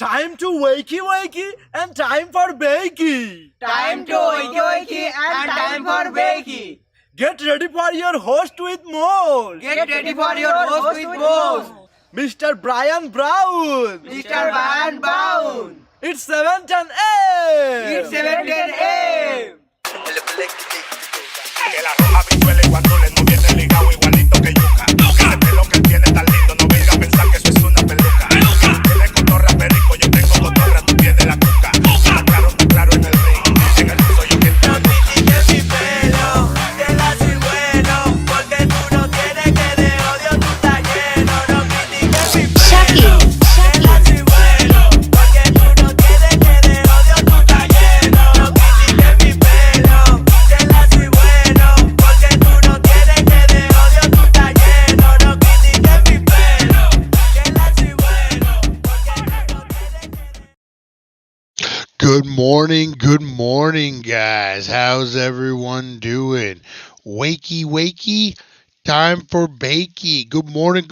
Time to wakey wakey and time for bakey. Time to wakey wakey and time for bakey. Get ready for your host with more. Get ready for your host with more. Mr. Brian Brown. Mr. Brian Brown. It's 7:10 a.m. It's 7:10 a.m. Que la roja bichuela y cuando le no viene ligado igualito que yuca. Ese pelo que tiene tan lindo, no venga a pensar que eso es una peluca. Tiene cotorra perico, yo tengo cotorra, tú tienes la cuca. Está claro en el ring, en el piso yo que No critiques mi pelo, que la soy bueno, porque tú no tienes que de odio tú estás lleno. No critiques mi pelo, que la soy bueno, porque tú no tienes que de odio tú estás lleno. No critiques mi pelo, que la soy bueno, porque tú no tienes que de odio tú estás lleno. No critiques mi pelo, que la soy bueno, porque tú no tienes que de... Good morning, guys. How's everyone doing? Wakey, wakey, time for bakey. Good morning.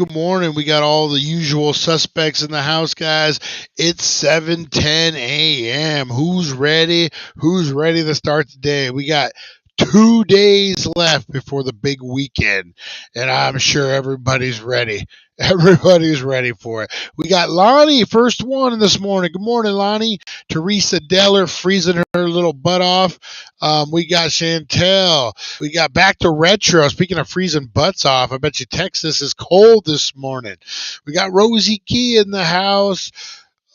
We got all the usual suspects in the house, guys. It's 7:10 a.m. Who's ready? Who's ready to start the day? We got 2 days left before the big weekend, and I'm sure everybody's ready. Everybody's ready for it. We got Lonnie, first one this morning. Good morning, Lonnie. Teresa Deller freezing her little butt off. We got Chantel. We got back to retro. Speaking of freezing butts off, I bet you Texas is cold this morning. We got Rosie Key in the house.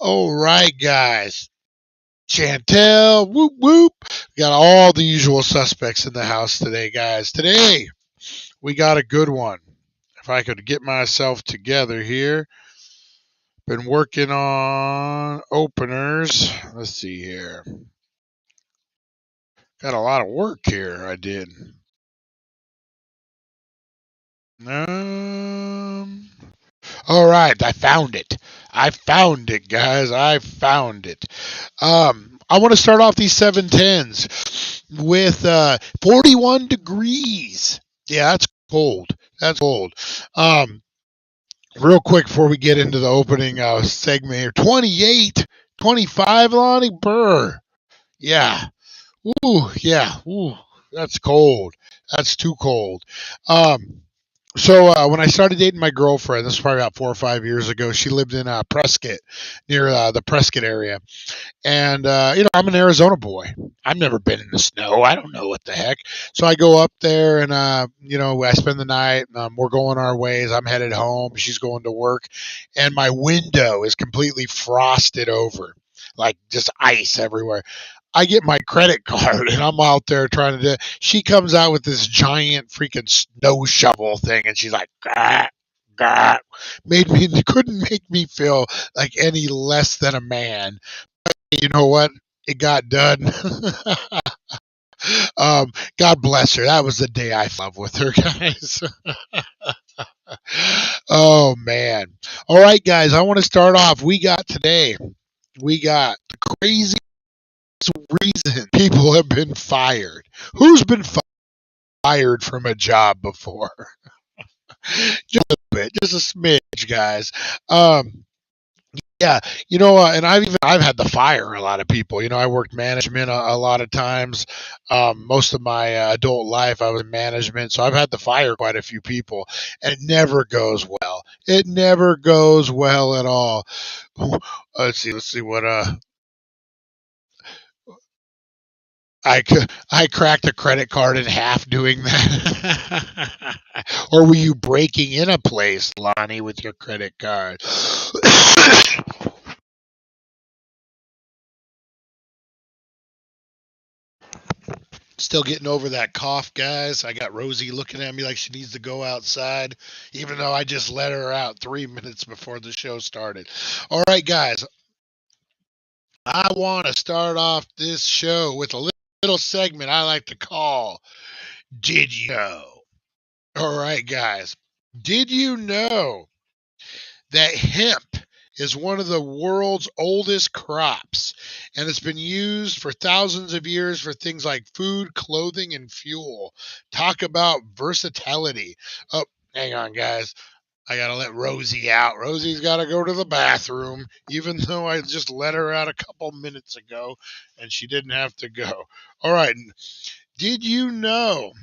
All right, guys. Chantel, whoop, whoop. We got all the usual suspects in the house today, guys. Today, we got a good one. If I could get myself together here. Been working on openers. Let's see here. Got a lot of work here, I did. All right, I found it. Guys. I found it. I want to start off these 710s with 41 degrees. Yeah, that's cold. Real quick before we get into the opening segment here. 28, 25, Lonnie Burr. Yeah. Ooh, that's cold. That's too cold. So when I started dating my girlfriend, this was probably about 4 or 5 years ago, she lived in Prescott, near the Prescott area. And, I'm an Arizona boy. I've never been in the snow. I don't know what the heck. So I go up there and, I spend the night. We're going our ways. I'm headed home. She's going to work. And my window is completely frosted over, like just ice everywhere. I get my credit card and I'm out there trying to do it. She comes out with this giant freaking snow shovel thing and she's like, gah, gah. Couldn't make me feel like any less than a man. But you know what? It got done. God bless her. That was the day I fell in love with her, guys. Oh, man. All right, guys, I want to start off. We got the crazy reason people have been fired. Who's been fired from a job before? Just a bit, just a smidge, guys. Yeah, and I've had to fire a lot of people. I worked management a lot of times. Most of my adult life, I was in management, so I've had to fire quite a few people, and it never goes well. It never goes well at all. Let's see what I cracked a credit card in half doing that. Or were you breaking in a place, Lonnie, with your credit card? Still getting over that cough, guys. I got Rosie looking at me like she needs to go outside, even though I just let her out 3 minutes before the show started. All right, guys. I want to start off this show with a little segment I like to call Did You Know? All right, guys. Did you know that hemp is one of the world's oldest crops, and it's been used for thousands of years for things like food, clothing, and fuel? Talk about versatility. Oh, hang on, guys. I gotta let Rosie out. Rosie's gotta go to the bathroom, even though I just let her out a couple minutes ago and she didn't have to go. All right. Did you know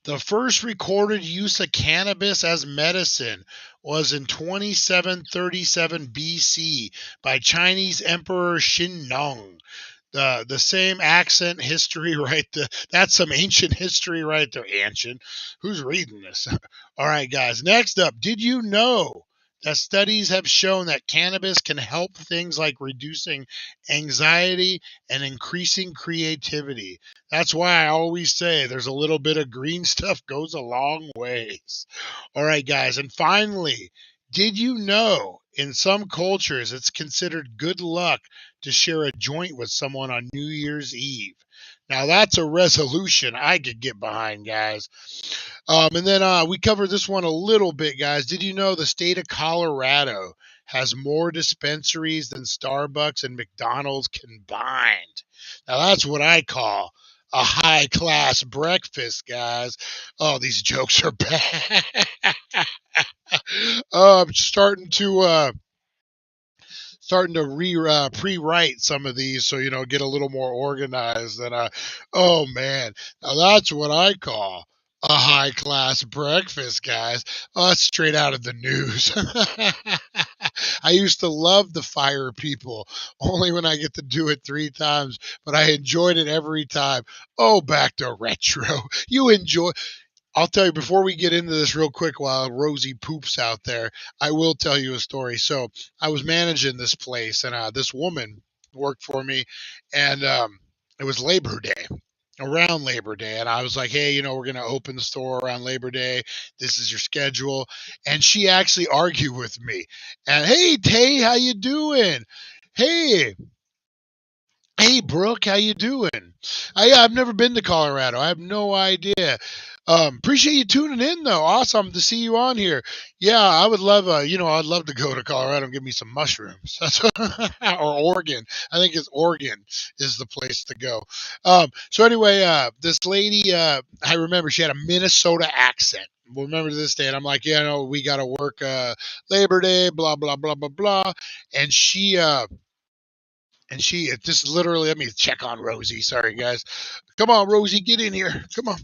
the first recorded use of cannabis as medicine was in 2737 BC by Chinese Emperor Xinong? The same accent history right there. That's some ancient history right there. Ancient. Who's reading this? All right, guys. Next up, did you know that studies have shown that cannabis can help things like reducing anxiety and increasing creativity? That's why I always say there's a little bit of green stuff goes a long ways. All right, guys. And finally, did you know in some cultures it's considered good luck to share a joint with someone on New Year's Eve? Now that's a resolution I could get behind, guys. And then we covered this one a little bit, guys. Did you know the state of Colorado has more dispensaries than Starbucks and McDonald's combined? Now that's what I call a high class breakfast, guys. Oh, these jokes are bad. I'm starting to pre-write some of these so get a little more organized. And oh man, now that's what I call a high class breakfast, guys. Oh, that's straight out of the news. I used to love the fire people, only when I get to do it 3 times, but I enjoyed it every time. Oh, back to retro. You enjoy. I'll tell you before we get into this real quick while Rosie poops out there, I will tell you a story. So I was managing this place and this woman worked for me and it was Labor Day, around Labor Day. And I was like, hey, we're going to open the store around Labor Day. This is your schedule. And she actually argued with me. And hey, Tay, how you doing? Hey, Hey Brooke, how you doing? I've never been to Colorado. I have no idea. Appreciate you tuning in though. Awesome to see you on here. Yeah, I would love I'd love to go to Colorado and get me some mushrooms. That's or Oregon. I think it's Oregon is the place to go. So anyway, this lady I remember she had a Minnesota accent. We'll remember to this day, and I'm like, yeah, no, we got to work Labor Day, blah blah blah blah blah, and she just literally, let me check on Rosie. Sorry, guys. Come on, Rosie, get in here. Come on.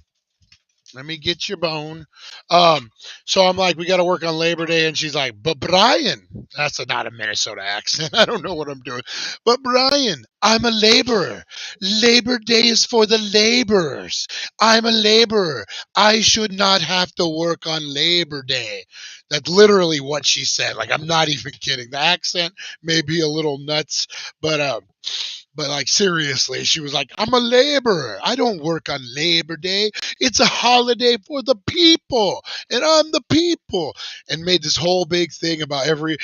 Let me get your bone. Um, so I'm like, we got to work on Labor Day. And she's like, but Brian, not a Minnesota accent. I don't know what I'm doing. But Brian, I'm a laborer. Labor Day is for the laborers. I'm a laborer. I should not have to work on Labor Day. That's literally what she said. Like, I'm not even kidding. The accent may be a little nuts, but like seriously, she was like, I'm a laborer. I don't work on Labor Day. It's a holiday for the people, and I'm the people. And made this whole big thing about every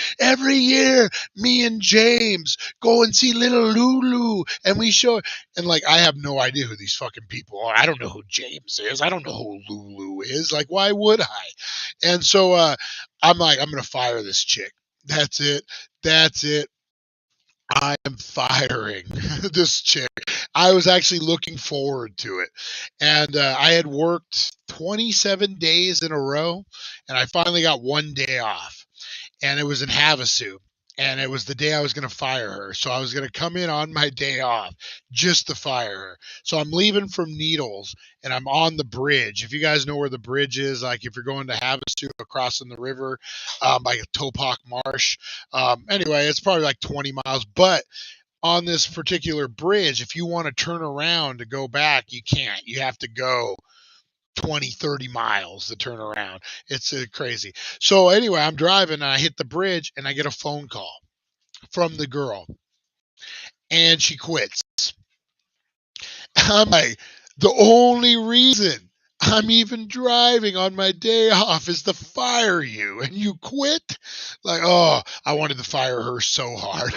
year, me and James go and see little Lulu, and we show. And like, I have no idea who these fucking people are. I don't know who James is. I don't know who Lulu is. Like, why would I? And so I'm like, I'm gonna fire this chick. That's it. That's it. I am firing this chick. I was actually looking forward to it. And I had worked 27 days in a row, and I finally got one day off. And it was in Havasu. And it was the day I was going to fire her. So I was going to come in on my day off just to fire her. So I'm leaving from Needles and I'm on the bridge. If you guys know where the bridge is, like if you're going to Havasu crossing the river by Topok Marsh. Anyway, it's probably like 20 miles. But on this particular bridge, if you want to turn around to go back, you can't. You have to go 20, 30 miles to turn around. It's crazy. So anyway, I'm driving and I hit the bridge and I get a phone call from the girl and she quits. I'm like, the only reason I'm even driving on my day off is to fire you and you quit? Like, oh, I wanted to fire her so hard.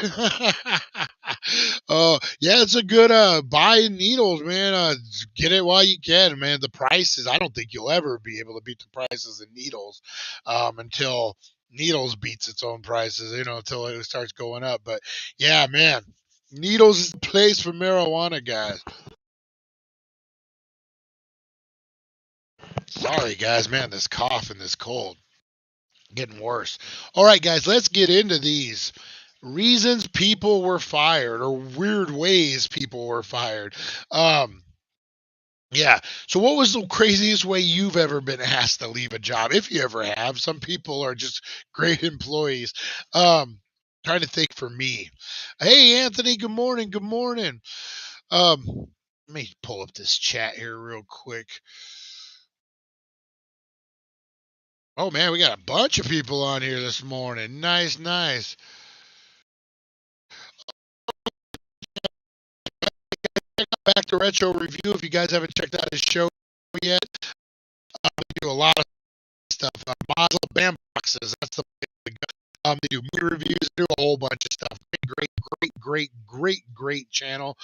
Oh, yeah, it's a good buy in Needles, man. Get it while you can, man. The prices, I don't think you'll ever be able to beat the prices in Needles until Needles beats its own prices, until it starts going up. But yeah, man, Needles is the place for marijuana, guys. Sorry, guys, man, this cough and this cold. Getting worse. All right, guys, let's get into these reasons people were fired or weird ways people were fired. Um, yeah. So, what was the craziest way you've ever been asked to leave a job? If you ever have, some people are just great employees. Trying to think for me. Hey, Anthony. Good morning. Good morning. Um, let me pull up this chat here real quick. Oh man, we got a bunch of people on here this morning. Nice, nice. Back to Retro Review. If you guys haven't checked out his show yet, we do a lot of stuff. Mazel Bam boxes. That's the way to go. They do movie reviews, do a whole bunch of stuff. Great channel.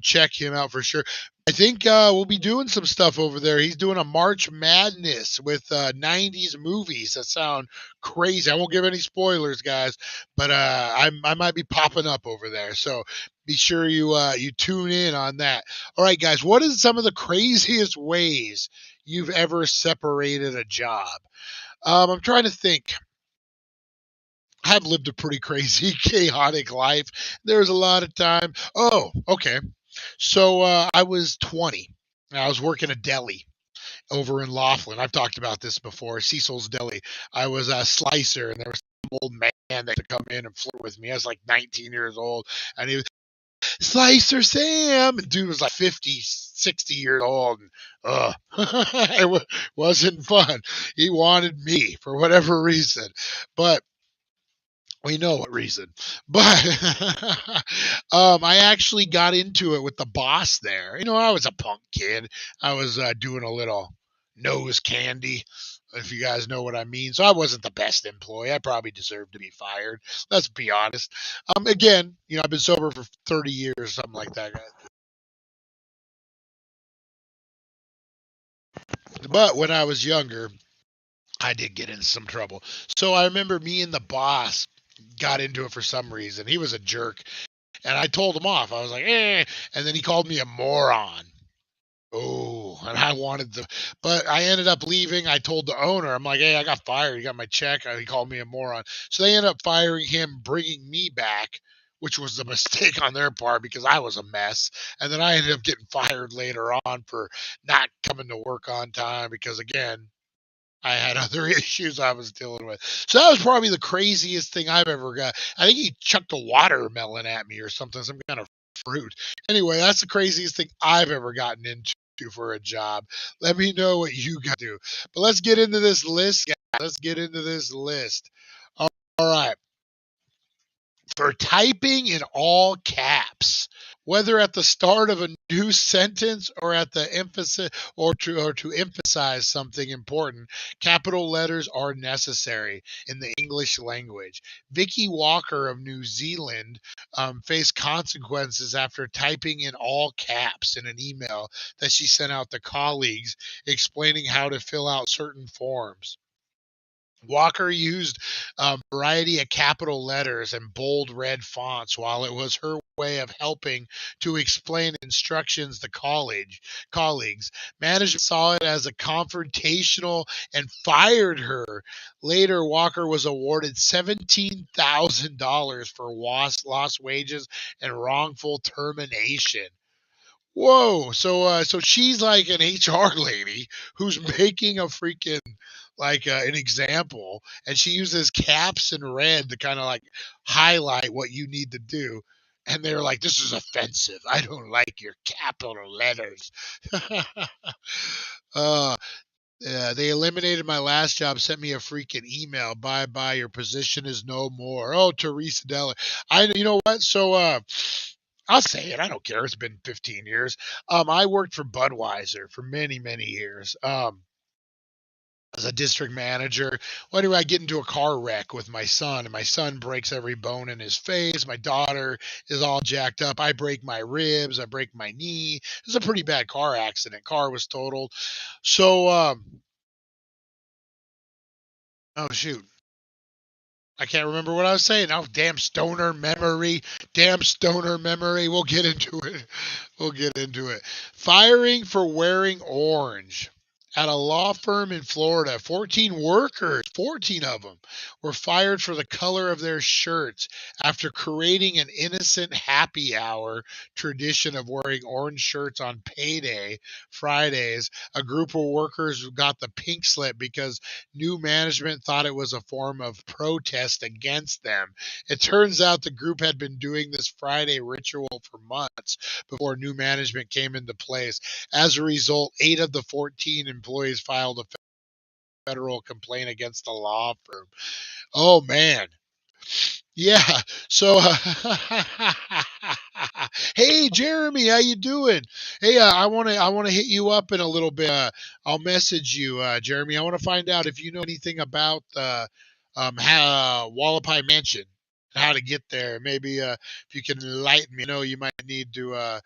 Check him out for sure. I think we'll be doing some stuff over there. He's doing a March Madness with 90s movies that sound crazy. I won't give any spoilers, guys, but I might be popping up over there. So be sure you tune in on that. All right, guys, what is some of the craziest ways you've ever separated a job? I'm trying to think. I've lived a pretty crazy, chaotic life. There's a lot of time. Oh, okay. So I was 20. I was working a deli over in Laughlin. I've talked about this before. Cecil's Deli. I was a slicer, and there was some old man that could come in and flirt with me. I was like 19 years old, and he was Slicer Sam. And dude was like 50, 60 years old. And, it wasn't fun. He wanted me for whatever reason, but we know what reason. But I actually got into it with the boss there. I was a punk kid. I was doing a little nose candy, if you guys know what I mean. So I wasn't the best employee. I probably deserved to be fired. Let's be honest. Again, I've been sober for 30 years, something like that. But when I was younger, I did get into some trouble. So I remember me and the boss got into it for some reason. He was a jerk. And I told him off. I was like, eh. And then he called me a moron. Oh, and I wanted to, but I ended up leaving. I told the owner, I'm like, hey, I got fired. You got my check. He called me a moron. So they ended up firing him, bringing me back, which was a mistake on their part because I was a mess. And then I ended up getting fired later on for not coming to work on time because, again, I had other issues I was dealing with. So that was probably the craziest thing I've ever got. I think he chucked a watermelon at me or something, some kind of fruit. Anyway, that's the craziest thing I've ever gotten into for a job. Let me know what you got to do. But let's get into this list, guys. Let's get into this list. All right. For typing in all caps, whether at the start of a new sentence or at the emphasis or to emphasize something important, capital letters are necessary in the English language. Vicky Walker of New Zealand faced consequences after typing in all caps in an email that she sent out to colleagues explaining how to fill out certain forms. Walker used a variety of capital letters and bold red fonts while it was her way of helping to explain instructions to colleagues. Management saw it as a confrontational and fired her. Later, Walker was awarded $17,000 for lost wages and wrongful termination. Whoa! So she's like an HR lady who's making a freaking like an example, and she uses caps and red to kind of like highlight what you need to do. And they're like, "This is offensive. I don't like your capital letters." uh, they eliminated my last job, sent me a freaking email. Bye bye. Your position is no more. Oh, Teresa Della. You know what? So, I'll say it. I don't care. It's been 15 years. I worked for Budweiser for many, many years. As a district manager. Well, anyway, I get into a car wreck with my son, and my son breaks every bone in his face. My daughter is all jacked up. I break my ribs. I break my knee. It was a pretty bad car accident. Car was totaled. So, oh shoot. I can't remember what I was saying. Oh, damn stoner memory. Damn stoner memory. We'll get into it. We'll get into it. Firing for wearing orange. at a law firm in Florida. 14 workers, 14 of them, were fired for the color of their shirts after creating an innocent happy hour tradition of wearing orange shirts on payday Fridays. A group of workers got the pink slip because new management thought it was a form of protest against them. It turns out the group had been doing this Friday ritual for months before new management came into place. As a result, 8 of the 14 employees filed a federal complaint against the law firm. Oh man. Yeah. So hey Jeremy, how you doing? Hey, I want to hit you up in a little bit. I'll message you, Jeremy. I want to find out if you know anything about how Wallapai Mansion, how to get there. Maybe if you can enlighten me. I know you might need to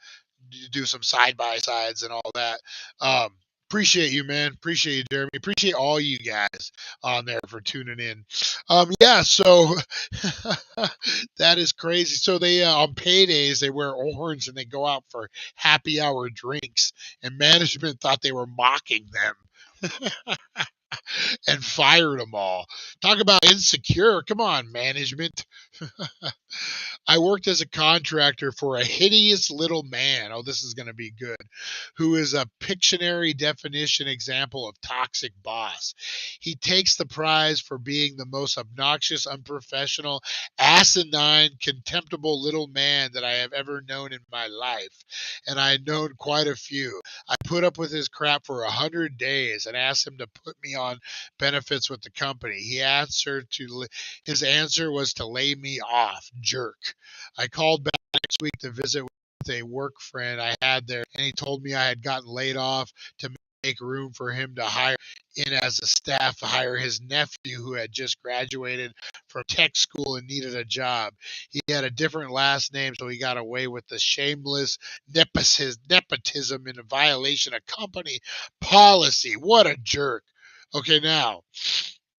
do some side by sides and all that. Um, Appreciate you, man. Appreciate you, Jeremy. Appreciate all you guys on there for tuning in. Yeah, so that is crazy. So they on paydays they wear orange and they go out for happy hour drinks, and management thought they were mocking them and fired them all. Talk about insecure. Come on, management. I worked as a contractor for a hideous little man. Oh, this is going to be good. Who is a Pictionary definition example of toxic boss. He takes the prize for being the most obnoxious, unprofessional, asinine, contemptible little man that I have ever known in my life. And I had known quite a few. I put up with his crap for 100 days and asked him to put me on benefits with the company. His answer was to lay me off, jerk. I called back next week to visit with a work friend I had there, and he told me I had gotten laid off to make room for him to hire in as a staff to hire his nephew who had just graduated from tech school and needed a job. He had a different last name, so he got away with the shameless nepotism in a violation of company policy. What a jerk. Okay, now,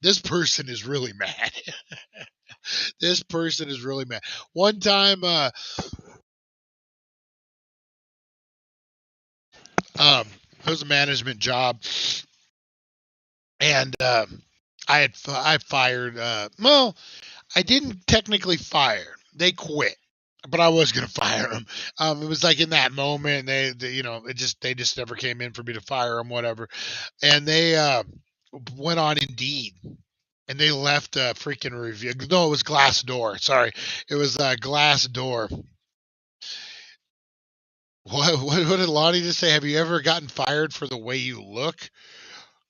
this person is really mad. This person is really mad. One time, it was a management job, and I fired. Well, I didn't technically fire. They quit, but I was gonna fire them. It was like in that moment, they just never came in for me to fire them, whatever. And they went on Indeed. And they left a freaking review. No, it was Glassdoor. Sorry, it was Glassdoor. What did Lonnie just say? Have you ever gotten fired for the way you look?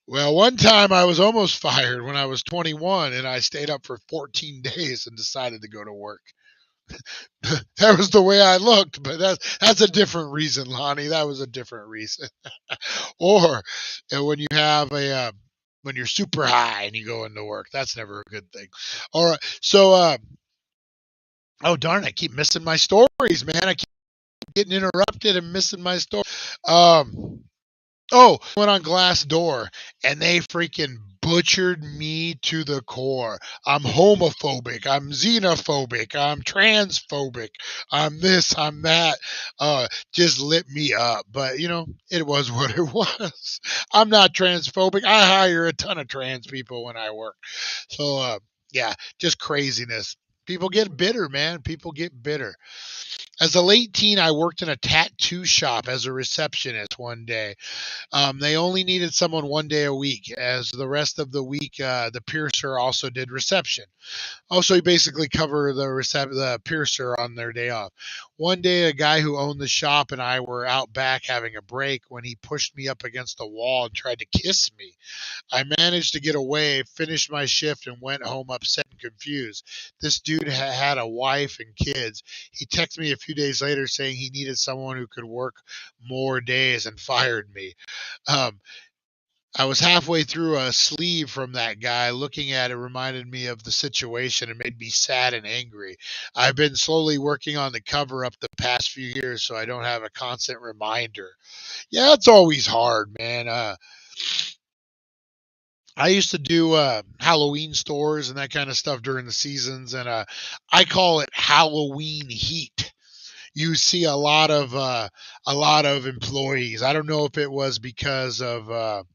Well, one time I was almost fired when I was 21 and I stayed up for 14 days and decided to go to work. That was the way I looked, but that's a different reason, Lonnie. That was a different reason. Or when you have when you're super high and you go into work, that's never a good thing. All right. So oh darn, I keep missing my stories, man. I keep getting interrupted and missing my story. Um Oh, went on Glassdoor and they freaking butchered me to the core. I'm homophobic. I'm xenophobic. I'm transphobic. I'm this. I'm that. Just lit me up. But, it was what it was. I'm not transphobic. I hire a ton of trans people when I work. So, yeah, just craziness. People get bitter, man. People get bitter. As a late teen, I worked in a tattoo shop as a receptionist one day. They only needed someone one day a week, as the rest of the week, the piercer also did reception. Also, he basically covered the piercer on their day off. One day, a guy who owned the shop and I were out back having a break when he pushed me up against the wall and tried to kiss me. I managed to get away, finished my shift, and went home upset and confused. This dude had a wife and kids. He texted me a few days later saying he needed someone who could work more days and fired me. Um, I was halfway through a sleeve from that guy. Looking at it reminded me of the situation and made me sad and angry. I've been slowly working on the cover up the past few years so I don't have a constant reminder. Yeah, it's always hard, man. I used to do Halloween stores and that kind of stuff during the seasons, and I call it Halloween heat. You see a lot of employees. I don't know if it was because of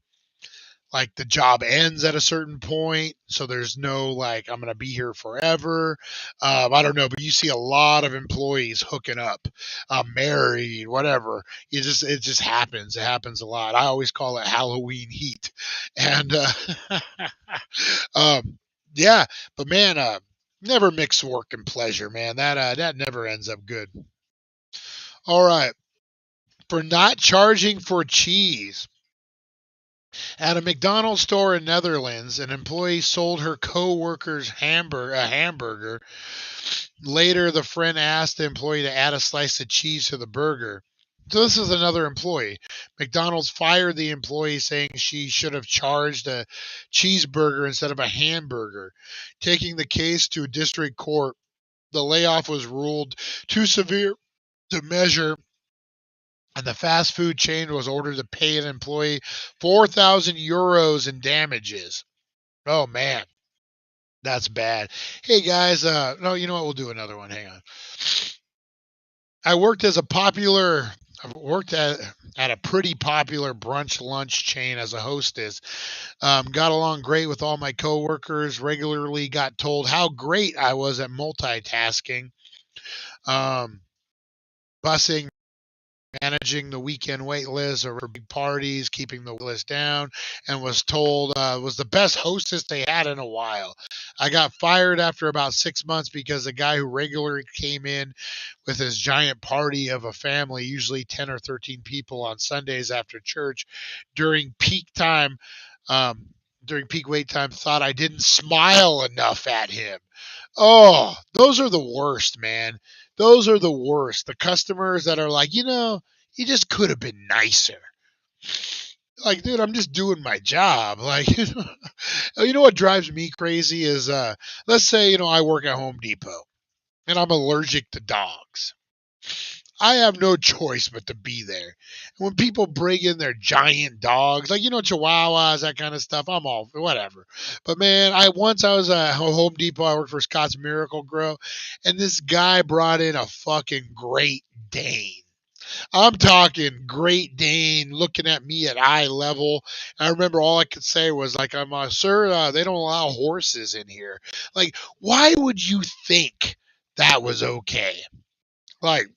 like the job ends at a certain point, so there's no like I'm gonna be here forever. I don't know, but you see a lot of employees hooking up, married, whatever. It just happens. It happens a lot. I always call it Halloween heat, and um, yeah, but man, never mix work and pleasure, man. That never ends up good. All right, for not charging for cheese. At a McDonald's store in Netherlands, an employee sold her co-worker's a hamburger. Later, the friend asked the employee to add a slice of cheese to the burger. So this is another employee. McDonald's fired the employee saying she should have charged a cheeseburger instead of a hamburger. Taking the case to district court, the layoff was ruled too severe to measure, and the fast food chain was ordered to pay an employee 4,000 euros in damages. Oh man, that's bad. Hey guys, no, you know what? We'll do another one. Hang on. I worked as a popular. I worked at a pretty popular brunch lunch chain as a hostess. Got along great with all my coworkers. Regularly got told how great I was at multitasking, um, busing, managing the weekend wait list or big parties, keeping the list down, and was told was the best hostess they had in a while. I got fired after about 6 months because the guy who regularly came in with his giant party of a family, usually 10 or 13 people on Sundays after church during peak time, um, during peak wait time, thought I didn't smile enough at him. Oh, those are the worst, man. Those are the worst. The customers that are like, you just could have been nicer. Like, dude, I'm just doing my job. Like, you know what drives me crazy is, let's say, I work at Home Depot and I'm allergic to dogs. I have no choice but to be there. And when people bring in their giant dogs, like Chihuahuas, that kind of stuff, I'm all whatever. But man, I was at Home Depot. I worked for Scott's Miracle Grow, and this guy brought in a fucking Great Dane. I'm talking Great Dane looking at me at eye level. I remember all I could say was like, "I'm sir, they don't allow horses in here." Like, why would you think that was okay? Like,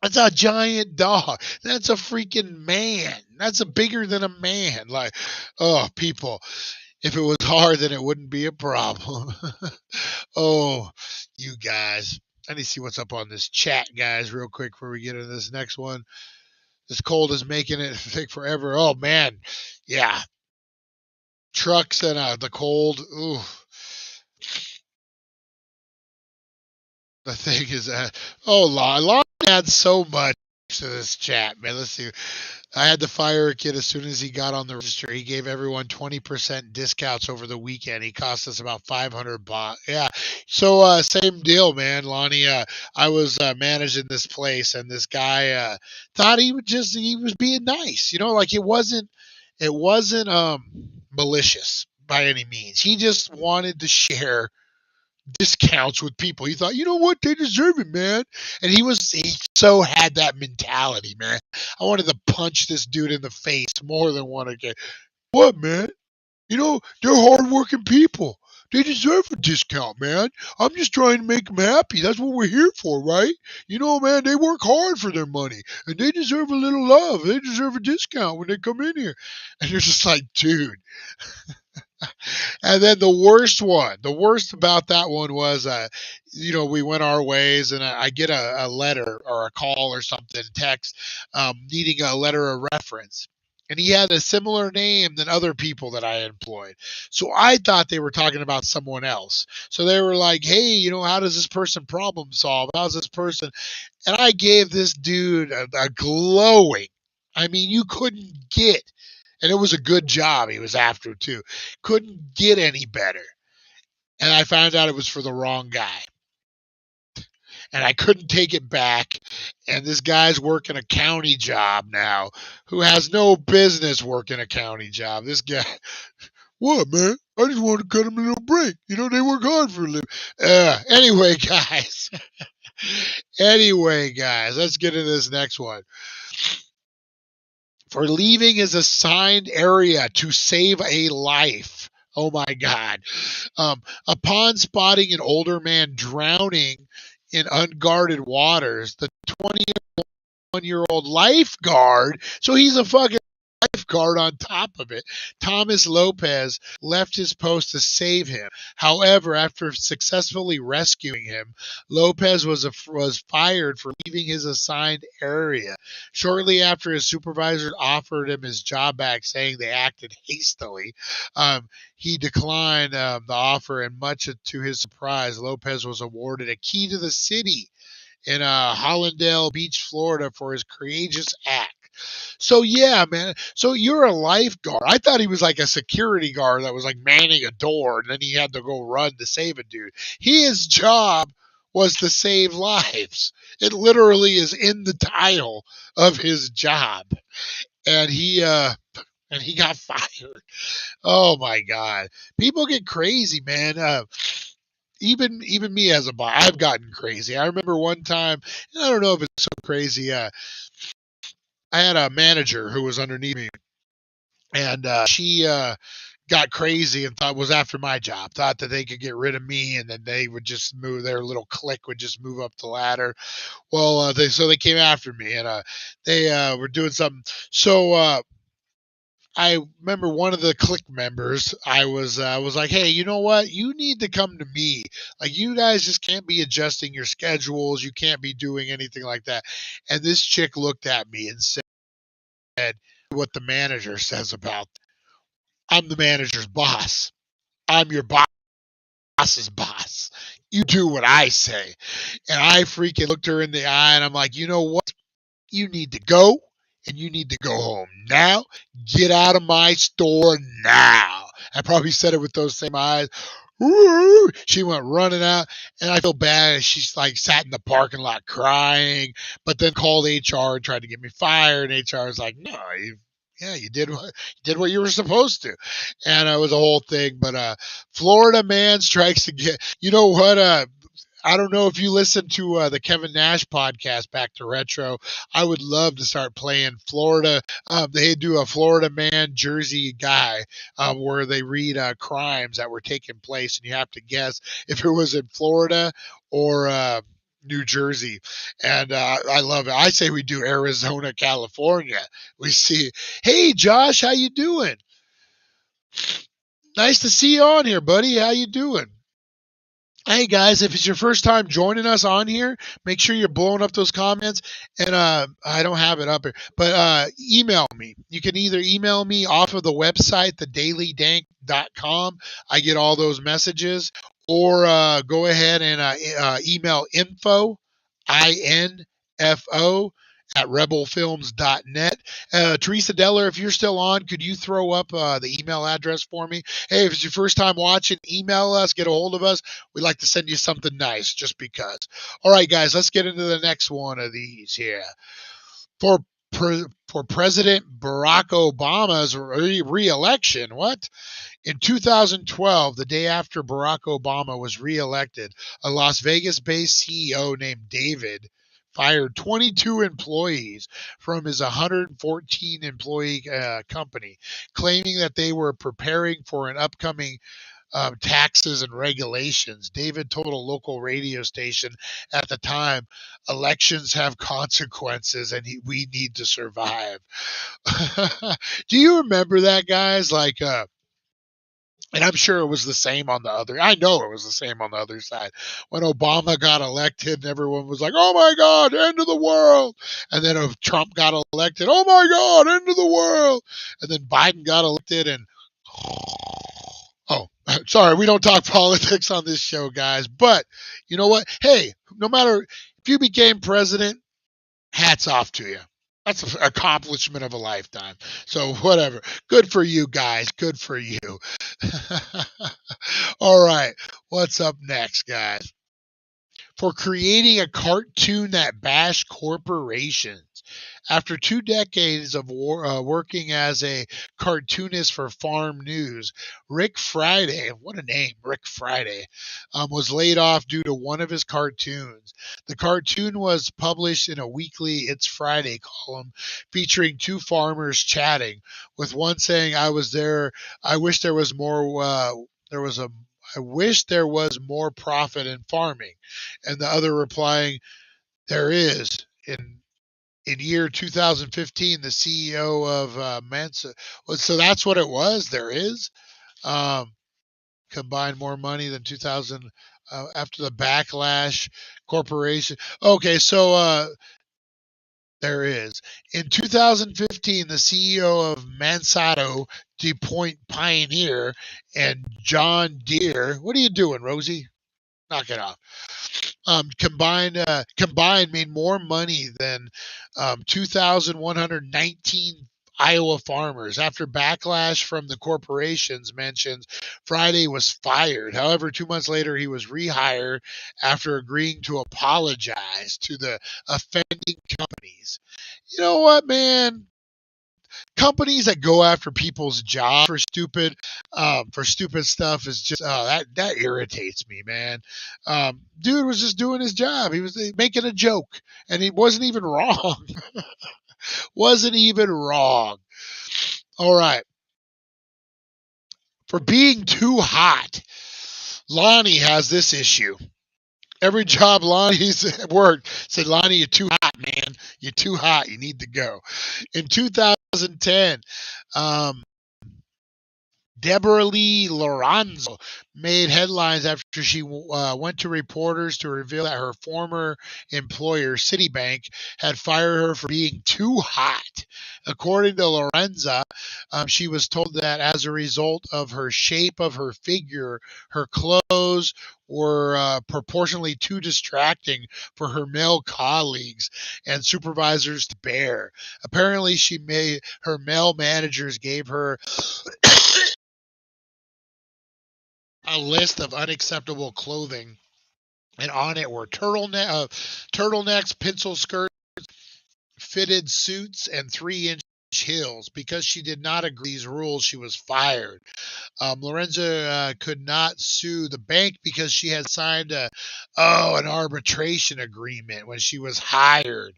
that's a giant dog. That's a freaking man. That's a bigger than a man. Like, oh, people, if it was hard, then it wouldn't be a problem. Oh, you guys. I need to see what's up on this chat, guys, real quick before we get into this next one. This cold is making it take forever. Oh, man. Yeah. Trucks and the cold. Ooh. The thing is that, oh, Lon adds so much to this chat, man. Let's see. I had to fire a kid as soon as he got on the register. He gave everyone 20% discounts over the weekend. He cost us about 500 baht. Yeah. So same deal, man, Lonnie. I was managing this place, and this guy thought he was being nice. Like it wasn't malicious by any means. He just wanted to share discounts with people. He thought, you know what, they deserve it, man. And he so had that mentality, man. I wanted to punch this dude in the face more than one again. What, man? They're hardworking people. They deserve a discount, man. I'm just trying to make them happy. That's what we're here for, right? Man, they work hard for their money, and they deserve a little love. They deserve a discount when they come in here. And you're just like, dude. And then the worst about that one was, we went our ways, and I get a letter or a call or something, text, needing a letter of reference. And he had a similar name than other people that I employed. So I thought they were talking about someone else. So they were like, hey, how does this person problem solve? How's this person? And I gave this dude a glowing, I mean, you couldn't get, and it was a good job he was after too. Couldn't get any better. And I found out it was for the wrong guy. And I couldn't take it back. And this guy's working a county job now who has no business working a county job. This guy, what, man? I just want to cut him a little break. They work hard for a living. Anyway, guys. Let's get into this next one. for leaving his assigned area to save a life. Oh my God. Upon spotting an older man drowning in unguarded waters, the 21-year-old lifeguard, so he's a fucking lifeguard on top of it, Thomas Lopez left his post to save him. However, after successfully rescuing him, Lopez was fired for leaving his assigned area. Shortly after, his supervisor offered him his job back, saying they acted hastily. He declined the offer, and much to his surprise, Lopez was awarded a key to the city in Hollandale Beach, Florida, for his courageous act. So yeah, man. So you're a lifeguard. I thought he was like a security guard that was like manning a door, and then he had to go run to save a dude. His job was to save lives. It literally is in the title of his job, and he got fired. Oh my God, people get crazy, man. Even me as a boss, I've gotten crazy. I remember one time, and I don't know if it's so crazy. I had a manager who was underneath me, and she got crazy and thought was after my job. Thought that they could get rid of me, and then they would just move. Their little clique would just move up the ladder. Well, they came after me, and they were doing something. So I remember one of the clique members. I was like, hey, you know what? You need to come to me. Like, you guys just can't be adjusting your schedules. You can't be doing anything like that. And this chick looked at me and said what the manager says about. I'm the manager's boss. I'm your boss's boss. You do what I say. And I freaking looked her in the eye, and I'm like, you know what? You need to go, and you need to go home now. Get out of my store now. I probably said it with those same eyes. Ooh, she went running out, and I feel bad. She's like sat in the parking lot crying, but then called HR and tried to get me fired. And HR was like, "No, you did what you were supposed to," and it was a whole thing. But Florida man strikes again. You know what? I don't know if you listen to the Kevin Nash podcast, Back to Retro. I would love to start playing Florida. They do a Florida man, Jersey guy, where they read crimes that were taking place, and you have to guess if it was in Florida or New Jersey. And I love it. I say we do Arizona, California. We see, hey, Josh, how you doing? Nice to see you on here, buddy. How you doing? Hey guys, if it's your first time joining us on here, make sure you're blowing up those comments. And I don't have it up here, but email me. You can either email me off of the website, thedailydank.com. I get all those messages, or go ahead and email info at rebelfilms.net. Teresa Deller, if you're still on, could you throw up the email address for me? Hey, if it's your first time watching, email us, get a hold of us. We'd like to send you something nice just because. All right, guys, let's get into the next one of these here. For President Barack Obama's re-election, what? In 2012, the day after Barack Obama was re-elected, a Las Vegas-based CEO named David fired 22 employees from his 114 employee company, claiming that they were preparing for an upcoming taxes and regulations. David told a local radio station at the time, elections have consequences and we need to survive. Do you remember that, guys? Like, and I'm sure it was the same on the other. I know it was the same on the other side. When Obama got elected, and everyone was like, "Oh my God, end of the world!" And then Trump got elected, "Oh my God, end of the world!" And then Biden got elected, and oh, sorry, we don't talk politics on this show, guys. But you know what? Hey, no matter if you became president, hats off to you. That's an accomplishment of a lifetime. So whatever. Good for you guys. Good for you. All right. What's up next, guys? For creating a cartoon that bashed corporations. After 2 decades of working as a cartoonist for Farm News, Rick Friday, what a name, Rick Friday, was laid off due to one of his cartoons. The cartoon was published in a weekly It's Friday column featuring two farmers chatting, with one saying, "I was there. I wish there was more. There was a. I wish there was more profit in farming," and the other replying, "There is." In year 2015, the CEO of Mensa. So that's what it was. There is. Um, Combined more money than 2000 after the backlash corporation. Okay, so there is. In 2015, the CEO of Mansato DuPont Pioneer and John Deere. What are you doing, Rosie? Knock it off. Combined made more money than 2,119 Iowa farmers. After backlash from the corporations mentioned, Friday was fired. However, 2 months later, he was rehired after agreeing to apologize to the offending companies. You know what, man? Companies that go after people's jobs for stupid stuff is just that irritates me, man. Dude was just doing his job. He was making a joke, and he wasn't even wrong. Wasn't even wrong. All right, for being too hot, Lonnie has this issue. Every job Lonnie's worked said, "Lonnie, you're too hot, man. You're too hot. You need to go." In 2010, um, Deborah Lee Lorenzo made headlines after she went to reporters to reveal that her former employer, Citibank, had fired her for being too hot. According to Lorenza, she was told that as a result of her shape of her figure, her clothes were proportionally too distracting for her male colleagues and supervisors to bear. Apparently, her male managers gave her a list of unacceptable clothing, and on it were turtlenecks, pencil skirts, fitted suits, and 3-inch heels. Because she did not agree to these rules, she was fired. Lorenzo could not sue the bank because she had signed an arbitration agreement when she was hired.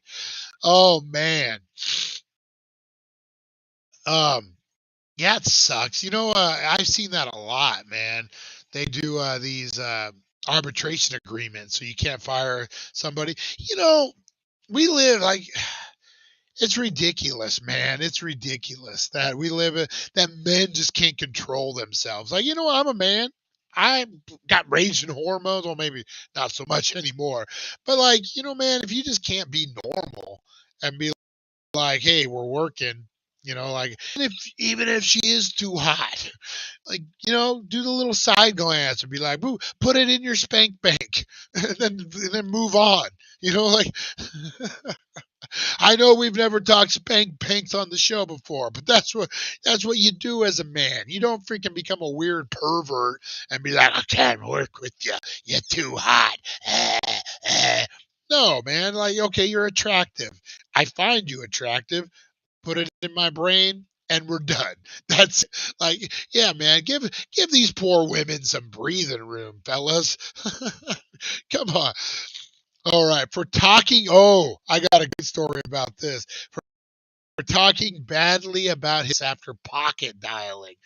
Oh man. Um, Yeah, it sucks. I've seen that a lot, man. They do these arbitration agreements, so you can't fire somebody. We live like it's ridiculous, man. It's ridiculous that that men just can't control themselves. Like, I'm a man. I got raging hormones. Well, maybe not so much anymore. But like, man, if you just can't be normal and be like, hey, we're working, like even if she is too hot, like, do the little side glance and be like, boo, put it in your spank bank, and then move on. Like I know we've never talked spank banks on the show before, but that's what you do as a man. You don't freaking become a weird pervert and be like, I can't work with you. You're too hot. No, man. Like, okay, you're attractive. I find you attractive. Put it in my brain, and we're done. That's like, yeah, man. Give these poor women some breathing room, fellas. Come on. All right, for talking. Oh, I got a good story about this. For talking badly about his after pocket dialing.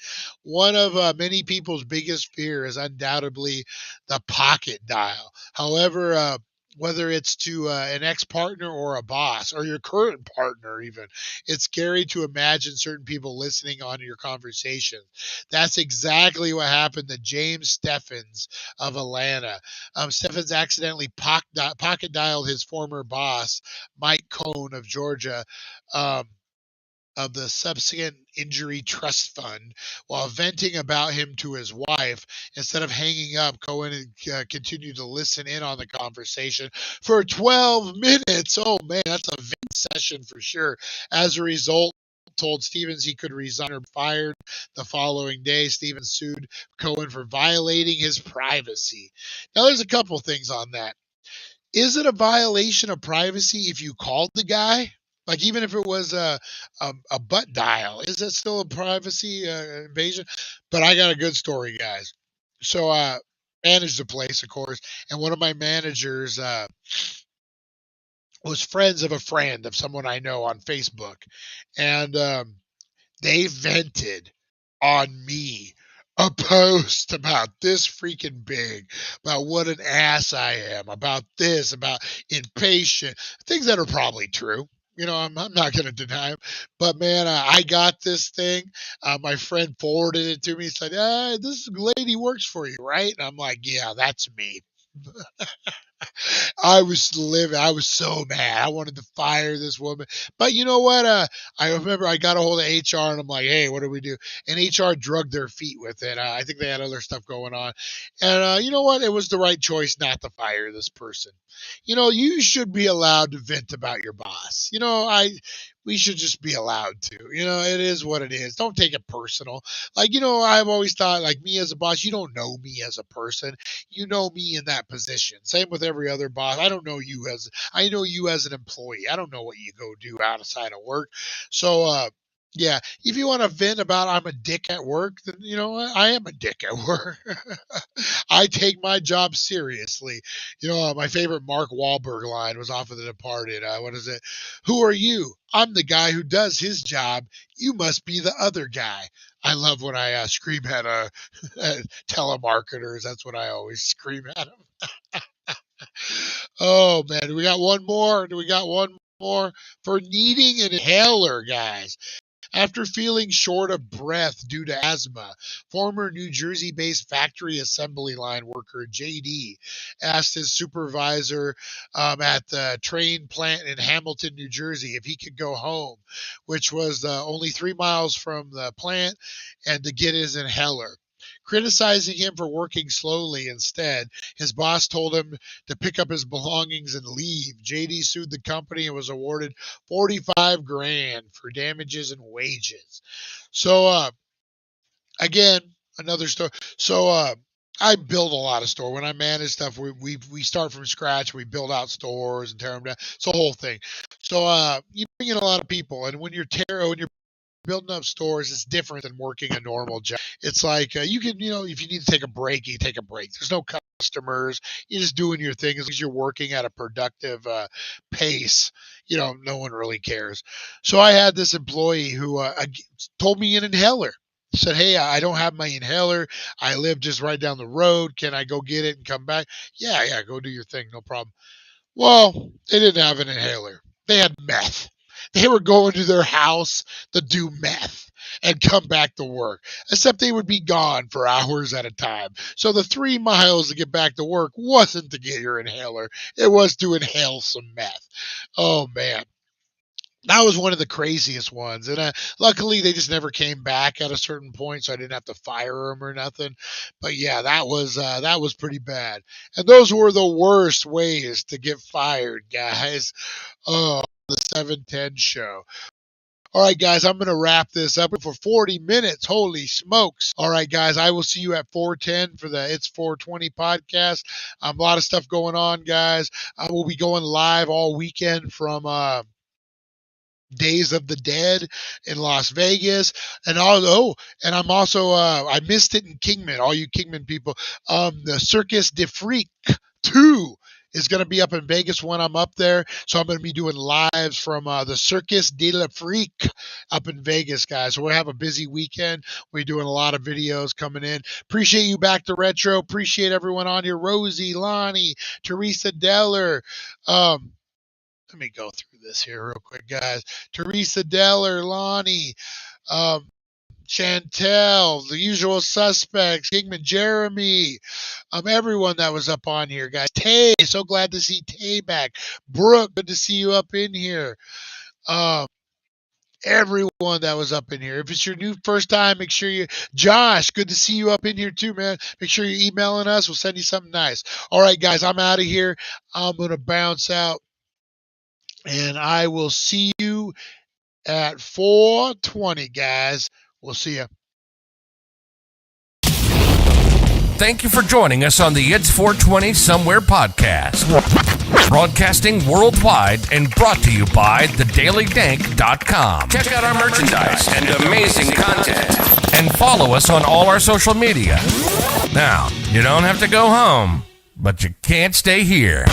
One of many people's biggest fear is undoubtedly the pocket dial. However, whether it's to an ex-partner or a boss or your current partner even, it's scary to imagine certain people listening on your conversations. That's exactly what happened to James Steffens of Atlanta. Steffens accidentally pocket dialed his former boss, Mike Cohn of Georgia, um, of the Subsequent Injury Trust Fund while venting about him to his wife. Instead of hanging up, Cohen continued to listen in on the conversation for 12 minutes. Oh, man, that's a vent session for sure. As a result, told Stevens he could resign or be fired. The following day, Stevens sued Cohen for violating his privacy. Now, there's a couple things on that. Is it a violation of privacy if you called the guy? Like even if it was a butt dial, is it still a privacy invasion? But I got a good story, guys. So managed the place, of course, and one of my managers was friends of a friend of someone I know on Facebook, and they vented on me a post about this freaking big, about what an ass I am, about this, about impatient, things that are probably true. I'm not going to deny them. But man, I got this thing. My friend forwarded it to me. He said, this lady works for you, right? And I'm like, yeah, that's me. I was livid. I was so mad. I wanted to fire this woman. But you know what? I remember I got a hold of HR and I'm like, hey, what do we do? And HR drugged their feet with it. I think they had other stuff going on. And you know what? It was the right choice not to fire this person. You should be allowed to vent about your boss. We should just be allowed to. It is what it is. Don't take it personal. Like, I've always thought, like, me as a boss, you don't know me as a person. You know me in that position. Same with every other boss. I know you as an employee. I don't know what you go do outside of work. So, yeah, if you want to vent about I'm a dick at work, then you know what? I am a dick at work. I take my job seriously. My favorite Mark Wahlberg line was off of The Departed. What is it? Who are you? I'm the guy who does his job. You must be the other guy. I love when I scream at telemarketers. That's what I always scream at them. Oh man, do we got one more? Do we got one more for needing an inhaler, guys? After feeling short of breath due to asthma, former New Jersey based factory assembly line worker JD asked his supervisor at the train plant in Hamilton, New Jersey, if he could go home, which was only 3 miles from the plant, and to get his inhaler. Criticizing him for working slowly instead, his boss told him to pick up his belongings and leave. JD sued the company and was awarded 45 grand for damages and wages. So again, another story. So I build a lot of store. When I manage stuff, we start from scratch. We build out stores and tear them down. It's a whole thing. So you bring in a lot of people, and when you're building up stores, it's different than working a normal job. It's like you can, if you need to take a break, you take a break. There's no customers. You're just doing your thing. As long as you're working at a productive pace, no one really cares. So I had this employee who told me an inhaler. Said, hey, I don't have my inhaler. I live just right down the road. Can I go get it and come back? Yeah, go do your thing. No problem. Well, they didn't have an inhaler. They had meth. They were going to their house to do meth and come back to work, except they would be gone for hours at a time. So the 3 miles to get back to work wasn't to get your inhaler. It was to inhale some meth. Oh, man. That was one of the craziest ones. And luckily, they just never came back at a certain point, so I didn't have to fire them or nothing. But yeah, that was pretty bad. And those were the worst ways to get fired, guys. Oh, the 710 show. All right, guys, I'm going to wrap this up for 40 minutes. Holy smokes. All right, guys, I will see you at 410 for the It's 420 podcast. A lot of stuff going on, guys. I will be going live all weekend from Days of the Dead in Las Vegas. And I'm also I missed it in Kingman, all you Kingman people. The Circus de Freak 2 is going to be up in Vegas when I'm up there. So I'm going to be doing lives from the Circus de la Freak up in Vegas, guys. So we'll have a busy weekend. We're doing a lot of videos coming in. Appreciate you back to Retro. Appreciate everyone on here. Rosie, Lonnie, Teresa Deller. Let me go through this here real quick, guys. Teresa Deller, Lonnie, Chantel, the usual suspects, Kingman, Jeremy, everyone that was up on here, guys. Tay, so glad to see Tay back. Brooke, good to see you up in here. Everyone that was up in here. If it's your first time, make sure Josh, good to see you up in here too, man. Make sure you're emailing us. We'll send you something nice. All right, guys, I'm out of here. I'm going to bounce out. And I will see you at 420, guys. We'll see you. Thank you for joining us on the It's 420 Somewhere podcast. Broadcasting worldwide and brought to you by thedailydank.com. Check out our merchandise and amazing content. And follow us on all our social media. Now, you don't have to go home, but you can't stay here.